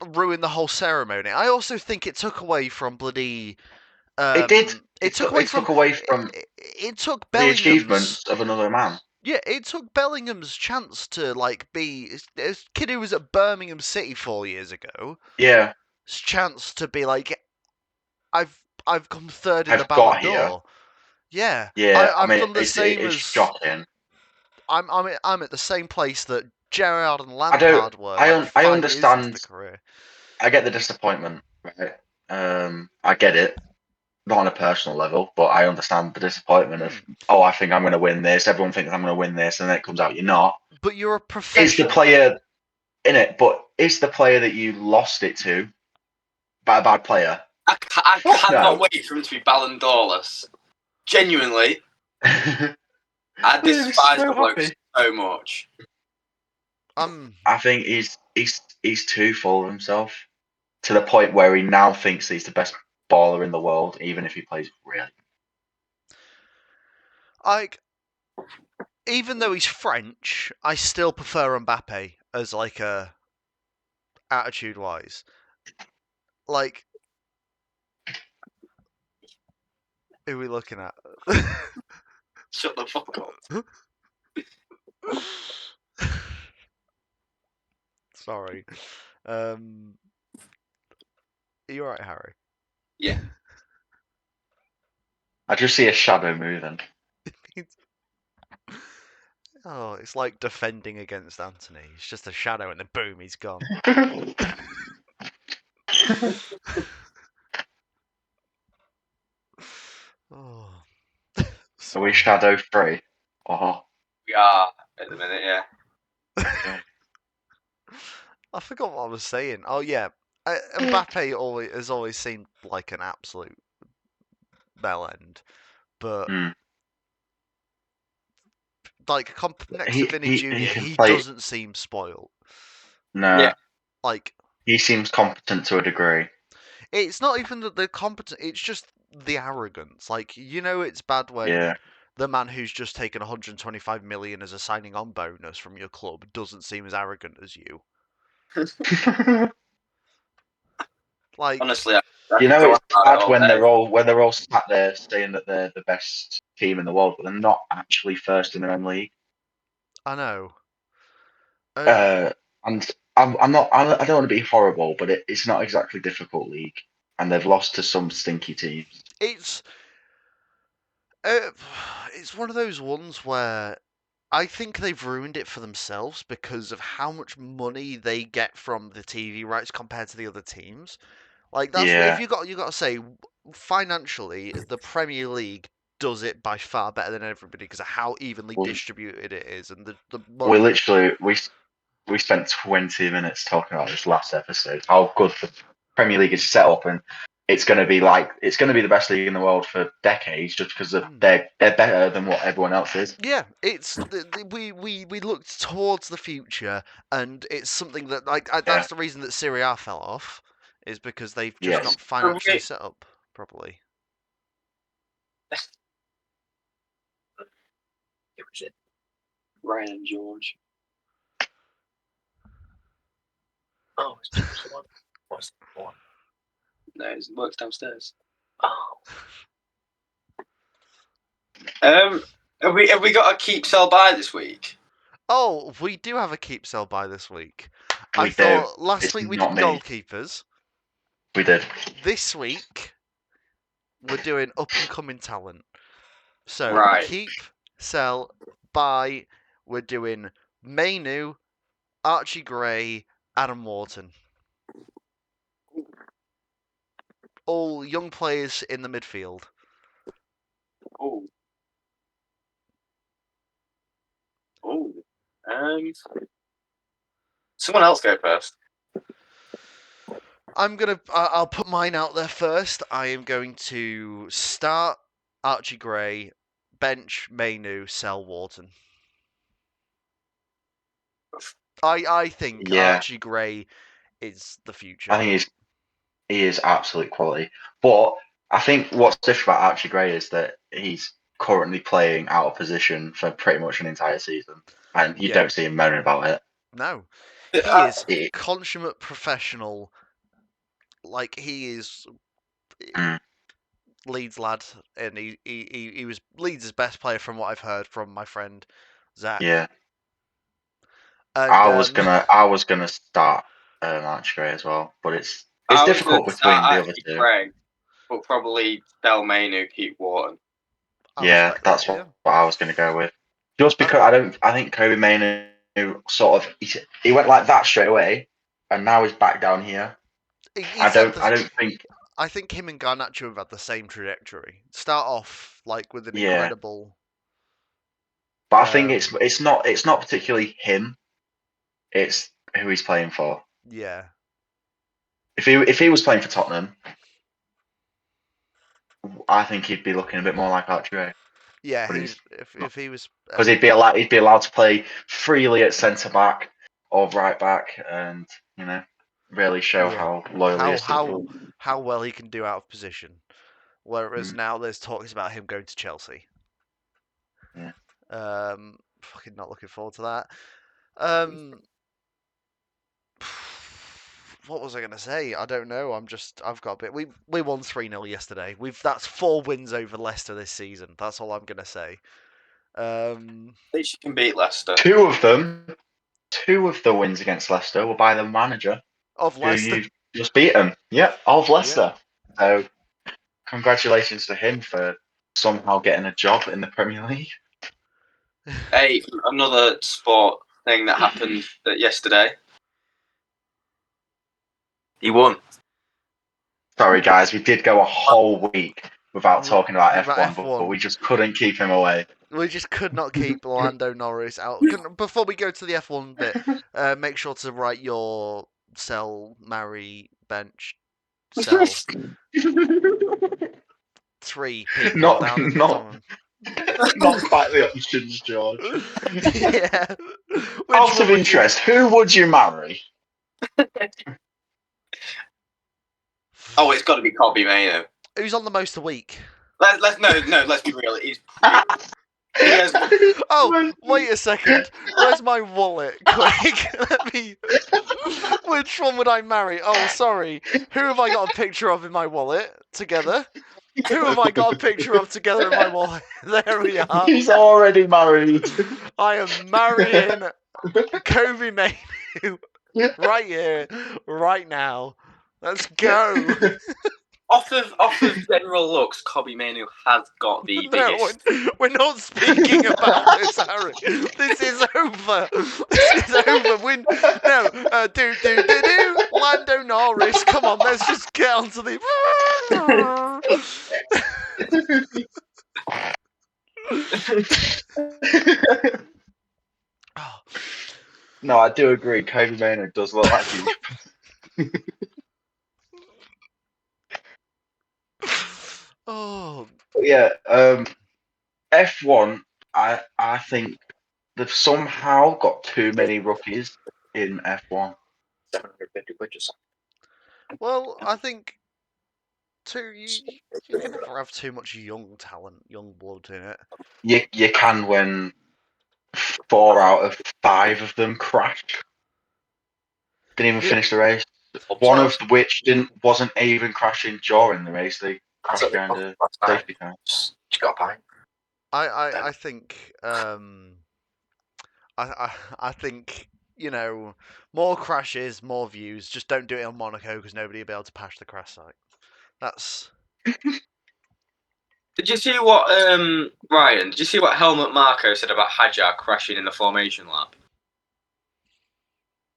ruined the whole ceremony. I also think it took away from bloody. It did. It took away from the achievements of another man. Yeah, it took Bellingham's chance to be a kid who was at Birmingham City 4 years ago. Yeah. His chance to be like, I've come third in the Ballon d'Or. Yeah. Yeah. I've done the same it's shocking. I'm at the same place that Gerrard and Lampard were like 5 years into the career. I get the disappointment, right? I get it, not on a personal level, but I understand the disappointment of, I think I'm going to win this. Everyone thinks I'm going to win this, and then it comes out you're not. But you're a professional. Is the player in it? But is the player that you lost it to by a bad player? I cannot wait for him to be Ballon d'Orless. Genuinely, I despise the bloke so much. I think he's too full of himself to the point where he now thinks he's the best baller in the world, even if he plays really. Even though he's French, I still prefer Mbappe as like a attitude-wise. Like, who are we looking at? Shut the fuck up. Sorry. Are you alright, Harry? Yeah. I just see a shadow moving. Oh, it's like defending against Anthony. It's just a shadow and then boom, he's gone. Oh. Are we shadow free? Oh. We are at the minute, yeah. I forgot what I was saying. Oh yeah, Mbappe has always seemed like an absolute bell end, but like next to Vinny Jr., he doesn't seem spoiled. No, yeah. Like he seems competent to a degree. It's not even that they're competent; it's just the arrogance. Like it's bad when the man who's just taken 125 million as a signing-on bonus from your club doesn't seem as arrogant as you. Like honestly, it's bad when they're all sat there saying that they're the best team in the world, but they're not actually first in their own league. I know. And I'm not. I don't want to be horrible, but it's not exactly a difficult league, and they've lost to some stinky teams. It's one of those ones where I think they've ruined it for themselves because of how much money they get from the TV rights compared to the other teams. Like that's if you got to say financially, the Premier League does it by far better than everybody because of how evenly distributed it is, and the money. We spent 20 minutes talking about this last episode. How good the Premier League is set up, and it's going to be the best league in the world for decades, just because they're better than what everyone else is. Yeah, it's we looked towards the future, and it's something that that's the reason that Serie A fell off, is because they've just not financially set up properly. It was it. Ryan and George. Oh, it's just one. What's the one? No, it works downstairs. Oh. Have we got a keep sell buy this week? Oh, we do have a keep sell buy this week. I thought last week we did goalkeepers. We did. This week we're doing up and coming talent. So keep, sell, buy. We're doing Mainu, Archie Gray, Adam Wharton. All young players in the midfield. Oh. Someone else go first. I'll put mine out there first. I am going to start Archie Gray, bench Mainu, sell Wharton. I think Archie Gray is the future. I think he is absolute quality. But I think what's different about Archie Gray is that he's currently playing out of position for pretty much an entire season, and you don't see him moaning about it. No, he is consummate professional. Like he is Leeds lad, and he was Leeds' best player from what I've heard from my friend Zach. Yeah. And, I was gonna start Archie Gray as well, but it's difficult between the other two. Gray, but probably Del Mainu, keep Wharton. That's what I was gonna go with. Just because I think Kobe Mainu sort of he went like that straight away, and now he's back down here. I don't think. I think him and Garnacho have had the same trajectory. Start off like with an Yeah. incredible. But I think it's not particularly him. It's who he's playing for. Yeah. If he was playing for Tottenham, I think he'd be looking a bit more like Archie. Yeah, if he was, because he'd be allowed to play freely at centre back or right back, and really show how loyal he is to the club. How well he can do out of position. Whereas now there's talks about him going to Chelsea. Yeah. Fucking not looking forward to that. What was I going to say? I don't know. I've got a bit. We won 3-0 yesterday. That's 4 wins over Leicester this season. That's all I'm going to say. At least you can beat Leicester. Two of the wins against Leicester were by the manager of Leicester. You just beat him. Yeah, of Leicester. Yeah. So, congratulations to him for somehow getting a job in the Premier League. Hey, another sport thing that happened yesterday. He won. Sorry, guys, we did go a whole week without talking about F1, but we just couldn't keep him away. We just could not keep Lando Norris out. Before we go to the F1 bit, make sure to write your sell, marry, bench, sell. 3 people not quite the options, George. Yeah. Out of interest, who would you marry? Oh, it's got to be Kobe Maino. Who's on the most a week? Let's be real. Oh, wait a second. Where's my wallet? Quick, Which one would I marry? Oh, sorry. Who have I got a picture of in my wallet? Together. Who have I got a picture of together in my wallet? There we are. He's already married. I am marrying Kobe Mainu right here, right now. Let's go. Off of general looks, Kobe Mainu has got the biggest. No, we're not speaking about this, Harry. This is over. This is over. Do. Lando Norris. Come on, let's just get onto the. No, I do agree. Kobe Mainu does look like you. Oh yeah, F1. I think they've somehow got too many rookies in F1. 750 quid or something. Well, I think you can never have too much young talent, young blood in it. You can when 4 out of 5 of them crashed. Didn't even finish the race. One of which wasn't even crashing during the race. They crashed behind a safety car. Just got a pint. I think I think more crashes, more views. Just don't do it on Monaco because nobody will be able to patch the crash site. That's. Did you see what Ryan? Did you see what Helmut Marko said about Hadjar crashing in the formation lap?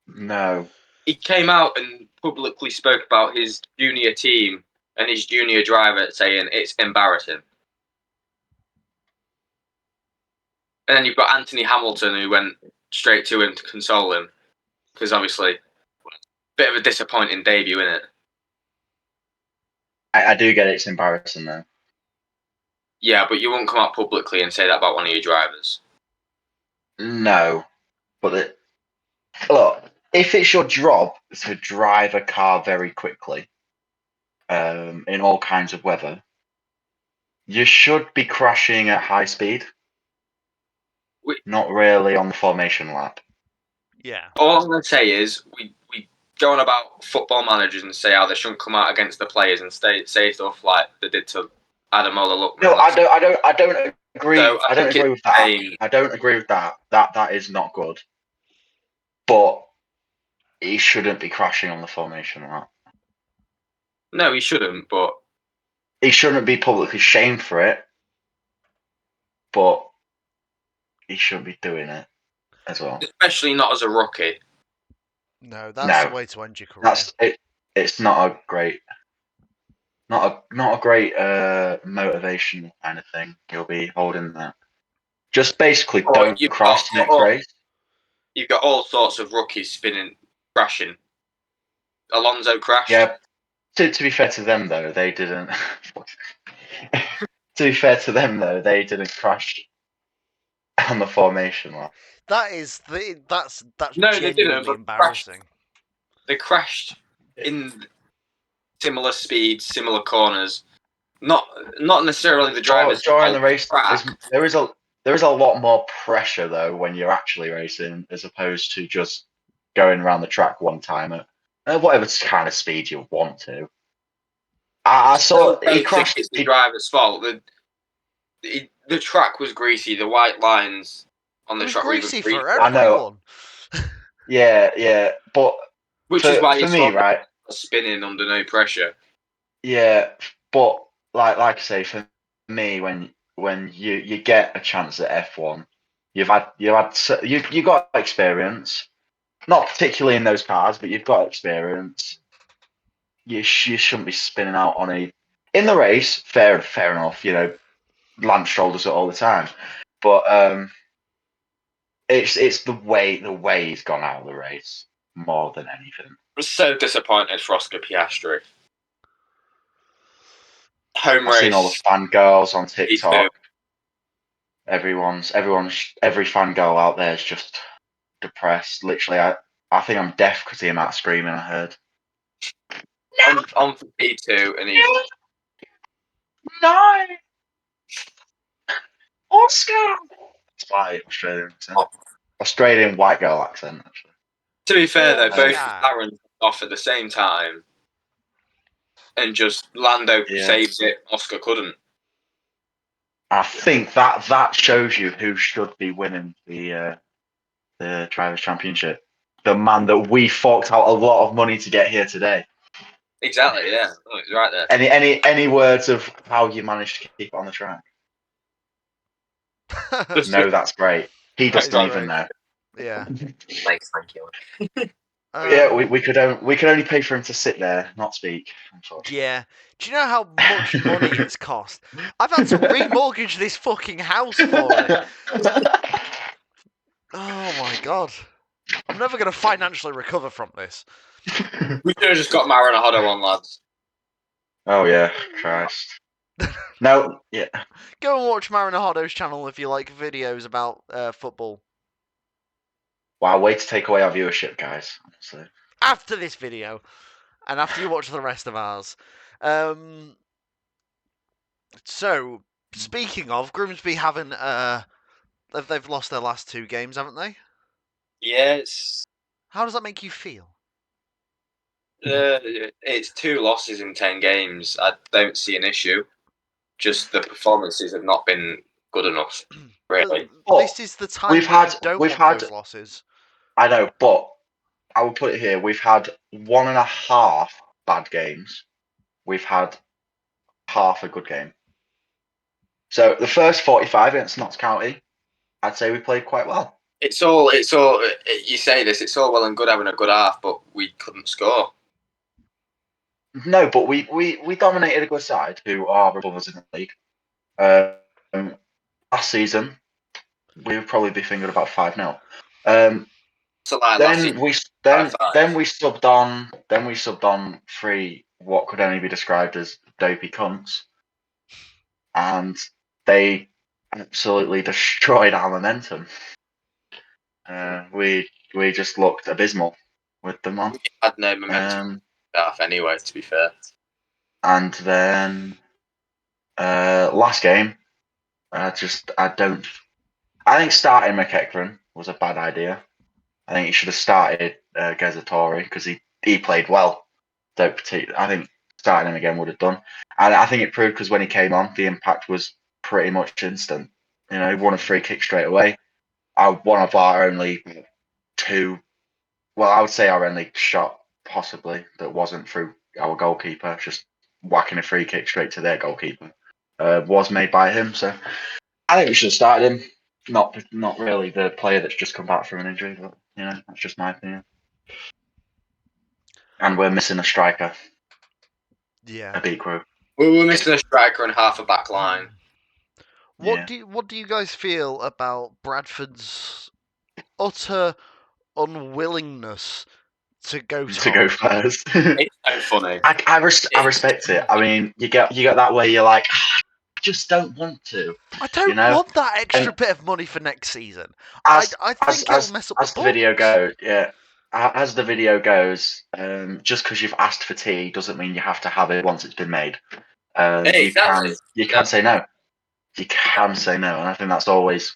No. He came out and publicly spoke about his junior team and his junior driver, saying it's embarrassing. And then you've got Anthony Hamilton, who went straight to him to console him, because obviously, bit of a disappointing debut, isn't it? I do get it's embarrassing though. Yeah, but you won't come out publicly and say that about one of your drivers. No, but look, if it's your job to drive a car very quickly, in all kinds of weather, you should be crashing at high speed. Not really on the formation lap. Yeah. All I'm going to say is we go on about football managers and say how they shouldn't come out against the players and say stuff like they did to Adamola Lookman. No, I don't agree. So I don't agree with that. I don't agree with that. That is not good. But he shouldn't be crashing on the formation lap. No, he shouldn't. But he shouldn't be publicly shamed for it. But he shouldn't be doing it. as well. Especially not as a rookie. No, that's the way to end your career. That's it. It's not a great, not a great motivation kind of thing. You'll be holding that. Just basically don't crash the next race. You've got all sorts of rookies crashing. Alonso crashed. Yeah. To be fair to them though, they didn't. To be fair to them though, they didn't crash on the formation line. That's No, they genuinely didn't, embarrassing. They crashed in similar speeds, similar corners. Not necessarily the drivers during the race. There is a lot more pressure though when you're actually racing, as opposed to just going around the track one time at whatever kind of speed you want to. I saw he crashed. It's the driver's fault. The track was greasy. The white lines on the track were greasy even for everyone. I know. Yeah, but which is why for me, right? Spinning under no pressure. Yeah, but like I say, for me, when you get a chance at F1, you got experience. Not particularly in those cars, but you've got experience. You shouldn't be spinning out on in the race. Fair enough. Lance Stroll does it all the time, but it's the way he's gone out of the race more than anything. I was so disappointed for Oscar Piastri. Home race. I've seen all the fangirls on TikTok. Every fangirl out there is just depressed. Literally, I think I'm deaf because of the amount of screaming I heard. On for P2, and he's no, Oscar. It's my Australian accent. Australian white girl accent, actually. To be fair, though, both Aaron off at the same time, and just Lando saves it. Oscar couldn't. I think that shows you who should be winning the Drivers' Championship. The man that we forked out a lot of money to get here today. Exactly, yeah. Oh, he's right there. Any words of how you managed to keep it on the track? No, that's great. He doesn't even know. Yeah. Thanks, thank you. Yeah, we could only pay for him to sit there, not speak. Unfortunately. Yeah. Do you know how much money it's cost? I've had to remortgage this fucking house for it. Oh my god. I'm never going to financially recover from this. We should have just got Maranello on, lads. Oh yeah, Christ. No, yeah. Go and watch Maranello's channel if you like videos about football. Wow, way to take away our viewership, guys. Honestly. After this video, and after you watch the rest of ours. So, speaking of, Grimsby haven't... they've lost their last 2 games, haven't they? Yes. How does that make you feel? It's 2 losses in 10 games. I don't see an issue. Just the performances have not been good enough, really. This is the time we've had those losses. I know, but I will put it here. We've had 1.5 bad games. We've had half a good game. So the first 45 against Notts County, I'd say we played quite well. It's all. You say this. It's all well and good having a good half, but we couldn't score. No, but we dominated a good side who are above us in the league. Last season, we would probably be fingered about 5-0. Then we subbed on 3 what could only be described as dopey cunts, and they absolutely destroyed our momentum. We just looked abysmal with them on. We had no momentum anyway, to be fair. And then last game, I think starting McEachran was a bad idea. I think he should have started Gazzatori because he played well. I think starting him again would have done. And I think it proved because when he came on, the impact was pretty much instant. He won a free kick straight away. One of our only 2, well, I would say our only shot possibly that wasn't through our goalkeeper, just whacking a free kick straight to their goalkeeper, was made by him. So I think we should have started him. not really the player that's just come back from an injury, but that's just my opinion. And we're missing a striker. Yeah. A beat crew. We were missing a striker and half a back line. What do you guys feel about Bradford's utter unwillingness to go first? It's so funny. I respect it. I mean, you get that way. You're like, I just don't want to. I don't want that extra bit of money for next season. I think it'll mess up the video goes. Yeah, as the video goes, just because you've asked for tea doesn't mean you have to have it once it's been made. You can say no. You can say no, and I think that's always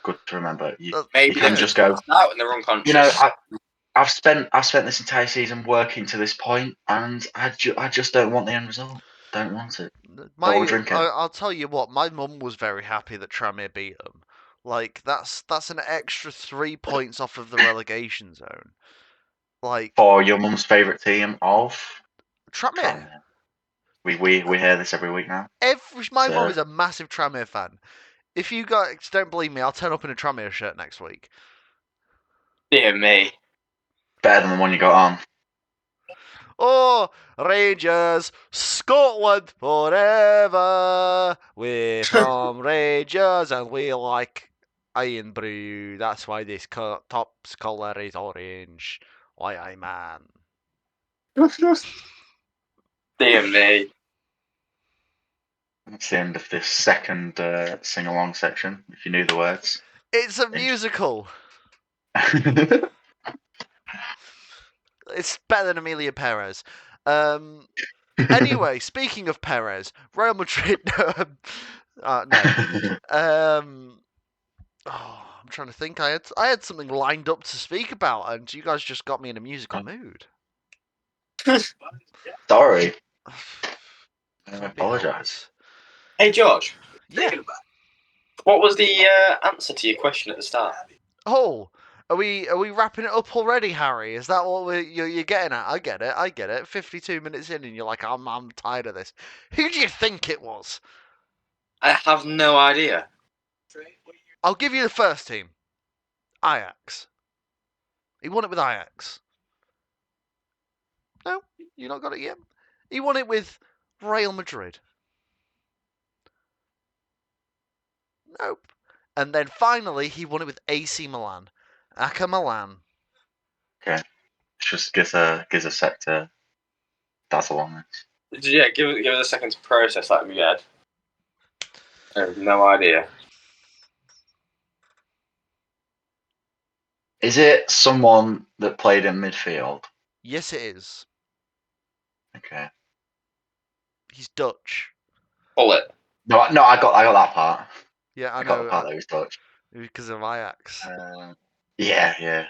good to remember. You can just go out in the wrong conscious. I've spent this entire season working to this point, and I just don't want the end result. Don't want it. I'll tell you what. My mum was very happy that Tranmere beat them. Like that's an extra 3 points off of the relegation zone. Like for your mum's favourite team of Tranmere. We hear this every week now. My mum is a massive Tranmere fan. If you guys don't believe me, I'll turn up in a Tranmere shirt next week. Dear me. Better than the one you got on. Oh, Rangers, Scotland forever. We're from Rangers and we like Iron Brew. That's why this top's colour is orange. Why, man. Dear me. That's the end of this second sing-along section, if you knew the words. It's a musical. It's better than Emilia Perez. Anyway, speaking of Perez, Real Madrid. No. I'm trying to think. I had something lined up to speak about, and you guys just got me in a musical mood. Sorry. I apologise. Hey George. Yeah. What was the answer to your question at the start? Oh, are we wrapping it up already, Harry? Is that what you're getting at? I get it. 52 minutes in, and you're like, I'm tired of this. Who do you think it was? I have no idea. I'll give you the first team. Ajax. He won it with Ajax. No, you not got it yet. He won it with Real Madrid. Nope. And then finally, he won it with AC Milan. AC Milan. Okay. Just gives a sec to dazzle on this. Yeah, give it a second to process that in my head. I have no idea. Is it someone that played in midfield? Yes, it is. Okay. He's Dutch. Pull it. No, I got that part. Yeah, I know. Got the part that was Dutch. Because of Ajax. Yeah.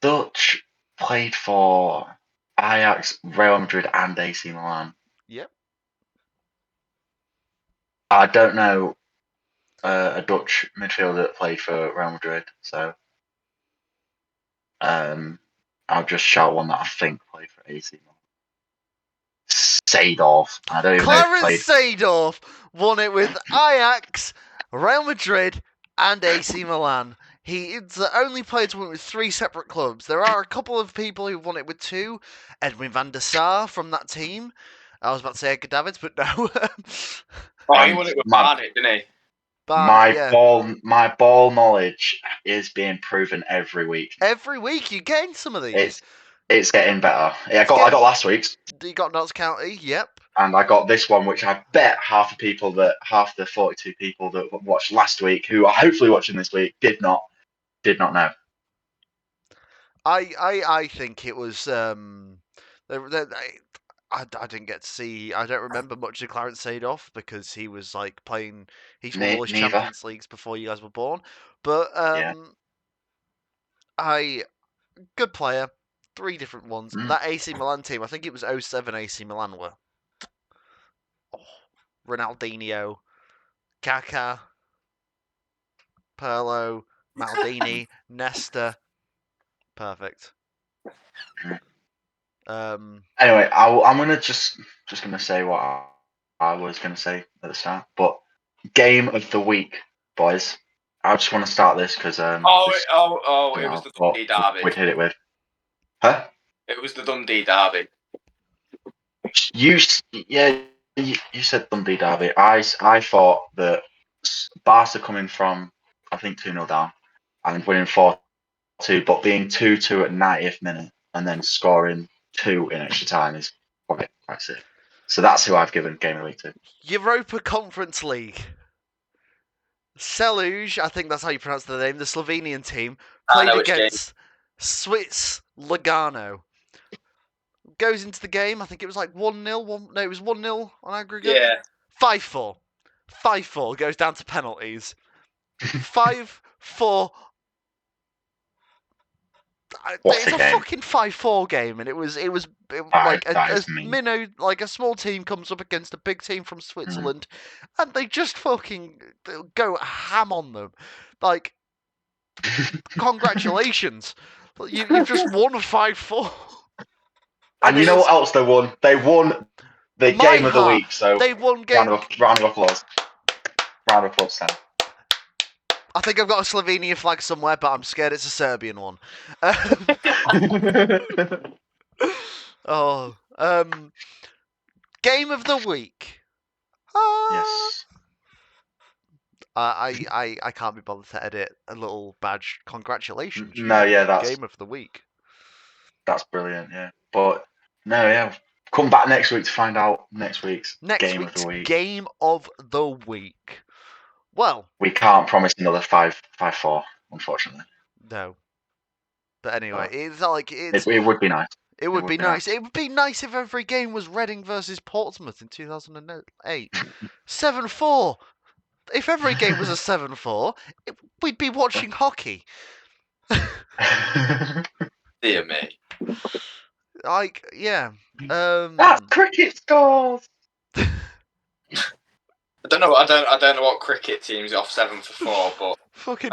Dutch played for Ajax, Real Madrid, and AC Milan. Yep. I don't know a Dutch midfielder that played for Real Madrid, so I'll just shout one that I think played for AC Milan. Seedorf. I don't even know if he played. Seedorf won it with Ajax, Real Madrid, and AC Milan. He's the only player to win it with 3 separate clubs. There are a couple of people who've won it with 2. Edwin van der Sar from that team. I was about to say Edgar Davids, but no. He won it with Barnet, didn't he? My ball knowledge is being proven every week. Every week you gain some of these. It's getting better. Yeah, I got last week's. You got Notts County, yep. And I got this one, which I bet half the 42 people that watched last week, who are hopefully watching this week, did not know. I think it was. I didn't get to see. I don't remember much of Clarence Seedorf because he was like playing. He's won all his Champions Leagues before you guys were born. But good player. 3 different ones. That AC Milan team, I think it was 07 AC Milan were. Ronaldinho, Kaká, Pirlo, Maldini, Nesta. Perfect. Anyway, I'm gonna just gonna say what I was gonna say at the start. But game of the week boys. I just want to start this because it was the Dundee derby. We'd hit it with. Huh? It was the Dundee derby. You said Dundee derby. I thought that Barca coming from, I think, 2-0 down and winning 4-2, but being 2-2 at 90th minute and then scoring 2 in extra time is quite sick. So that's who I've given Game of the Week to. Europa Conference League. Celuj, I think that's how you pronounce the name, the Slovenian team, played against Swiss Lugano. Goes into the game, I think it was like 1-0. No, it was 1-0 on aggregate. Yeah. 5-4. 5-4 goes down to penalties. 5-4. It's a fucking 5-4 game, and it was like a minnow, like a small team comes up against a big team from Switzerland, and they just fucking go ham on them. Like, congratulations, you've just won 5-4. And you know what else they won? They won the Game of the Week. So they won round of applause. Round of applause, Sam. I think I've got a Slovenia flag somewhere, but I'm scared it's a Serbian one. Game of the Week. Yes. I can't be bothered to edit a little badge. Congratulations. No, yeah, that's Game of the Week. That's brilliant, yeah. But no, yeah. Come back next week to find out next week's Game of the Week. Game of the Week. Well, we can't promise another 5-4, unfortunately. No. But anyway, it's like it would be nice. It would be nice. It would be nice if every game was Reading versus Portsmouth in 2008. 7-4. If every game was a 7-4, we'd be watching hockey. Dear me. Like, yeah. That's cricket scores. I don't know what cricket teams off 7-4, but fucking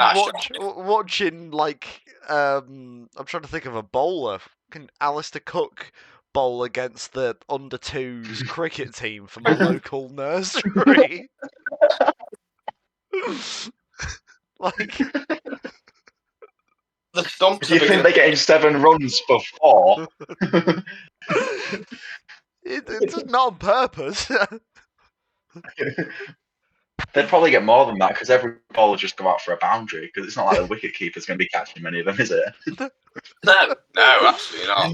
watching like I'm trying to think of a bowler. Fucking Alistair Cook bowl against the under-2s cricket team from a local nursery. Like, the stumps. Do you think they're getting 7 runs for 4? It's not on purpose. They'd probably get more than that because every ball will just go out for a boundary because it's not like the wicket keeper's going to be catching many of them, is it? No, absolutely not.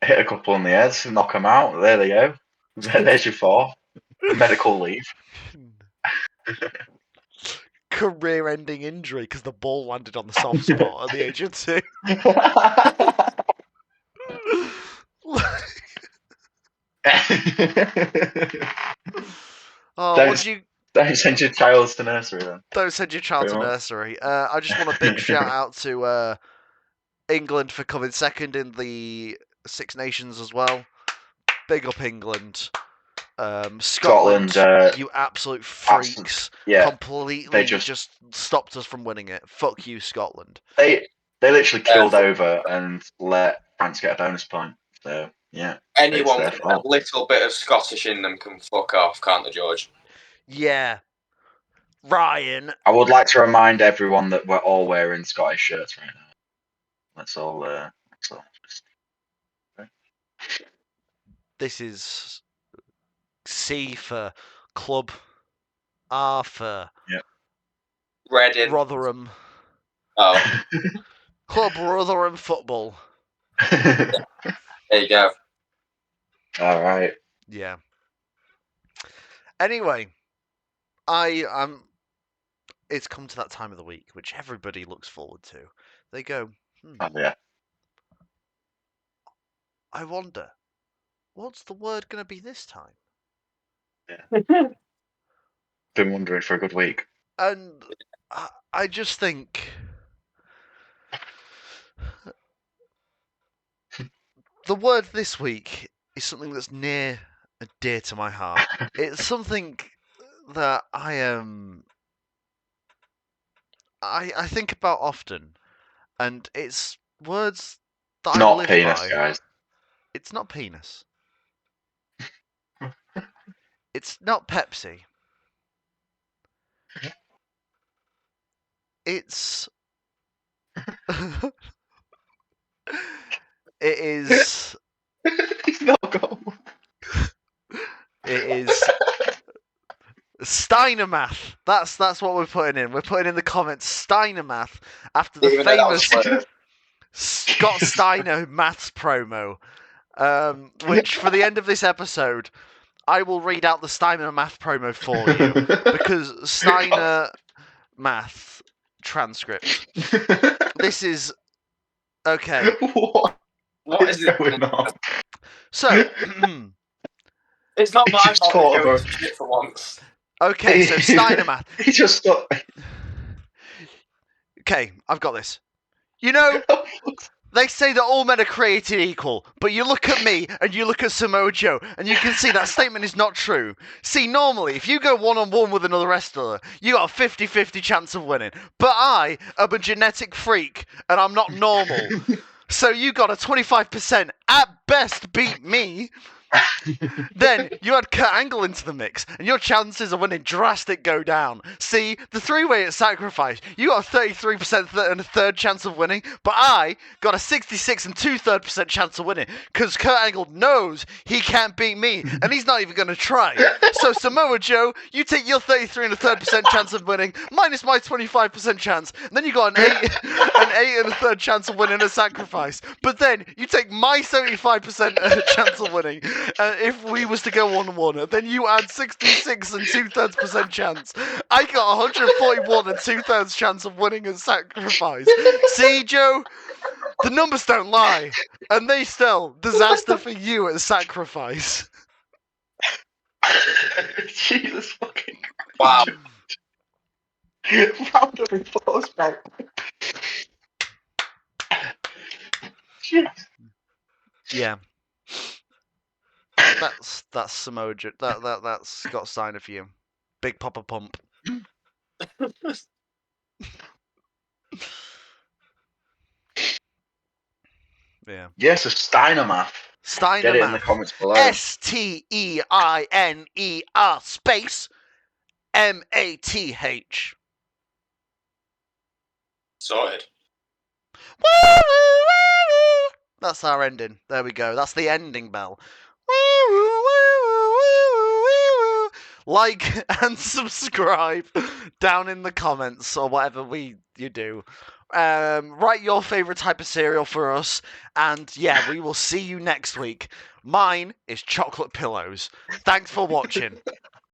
Hit a couple on the heads, knock them out. There they go. There's your 4. Medical leave. Career-ending injury because the ball landed on the soft spot at the age of 2. Don't send your child to nursery then. Don't send your child to nursery. I just want a big shout out to England for coming second in the Six Nations as well. Big up England. Scotland, you absolute freaks. Completely they just stopped us from winning it. Fuck you, Scotland. They literally killed over and let France get a bonus point. So, yeah. Anyone with a little bit of Scottish in them can fuck off, can't they, George? Yeah. Ryan. I would like to remind everyone that we're all wearing Scottish shirts right now. That's all. This is C for club, R for Reading. Rotherham. Oh. Club Rotherham football. There you go. All right. Yeah. Anyway, it's come to that time of the week which everybody looks forward to. They go, Oh, yeah. I wonder, what's the word going to be this time? Yeah. Been wondering for a good week. And I just think the word this week is something that's near and dear to my heart. It's something that I think about often, and it's words that I live penis, by. Guys. It's not penis. It's not Pepsi. It's it is He's not got one. it is Steiner math. That's what we're putting in. We're putting in the comments Steiner math after the Even though that was famous funny. Scott Steiner maths promo. Which for the end of this episode, I will read out the Steiner math promo for you because Steiner math transcript. This is okay. What is it? going on? So It's not He my just fault thought that of goes a- shit for once. okay, so Steiner math. He just thought. Okay, I've got this. You know, they say that all men are created equal, but you look at me and you look at Samoa Joe, and you can see that statement is not true. See, normally, if you go one-on-one with another wrestler, you got a 50-50 chance of winning. But I am a genetic freak, and I'm not normal. So you got a 25% at best beat me. Then you add Kurt Angle into the mix, and your chances of winning drastic go down. See, the three-way at Sacrifice, you got a 33% and a third chance of winning, but I got a 66 and 2/3% chance of winning, because Kurt Angle knows he can't beat me, and he's not even going to try. So Samoa Joe, you take your 33 and a third percent chance of winning, minus my 25% chance, and then you got an 8 and a third chance of winning a Sacrifice. But then you take my 75% chance of winning. If we was to go 1-1, then you add 66 and 2/3% chance. I got 141 and 2/3 chance of winning a Sacrifice. See, Joe, the numbers don't lie, and they still disaster for you at Sacrifice. Jesus fucking. Wow. Round of applause, bro. Yeah. That's Samoa Joe. That's Scott Steiner for you. Big Papa Pump. Yeah. Yes, a Steiner math. Steiner Get it in the math. comments below. STEINER space MATH. Sorted. That's our ending. There we go. That's the ending bell. Like and subscribe down in the comments or whatever you do. Write your favourite type of cereal for us, and yeah, we will see you next week. Mine is chocolate pillows. Thanks for watching.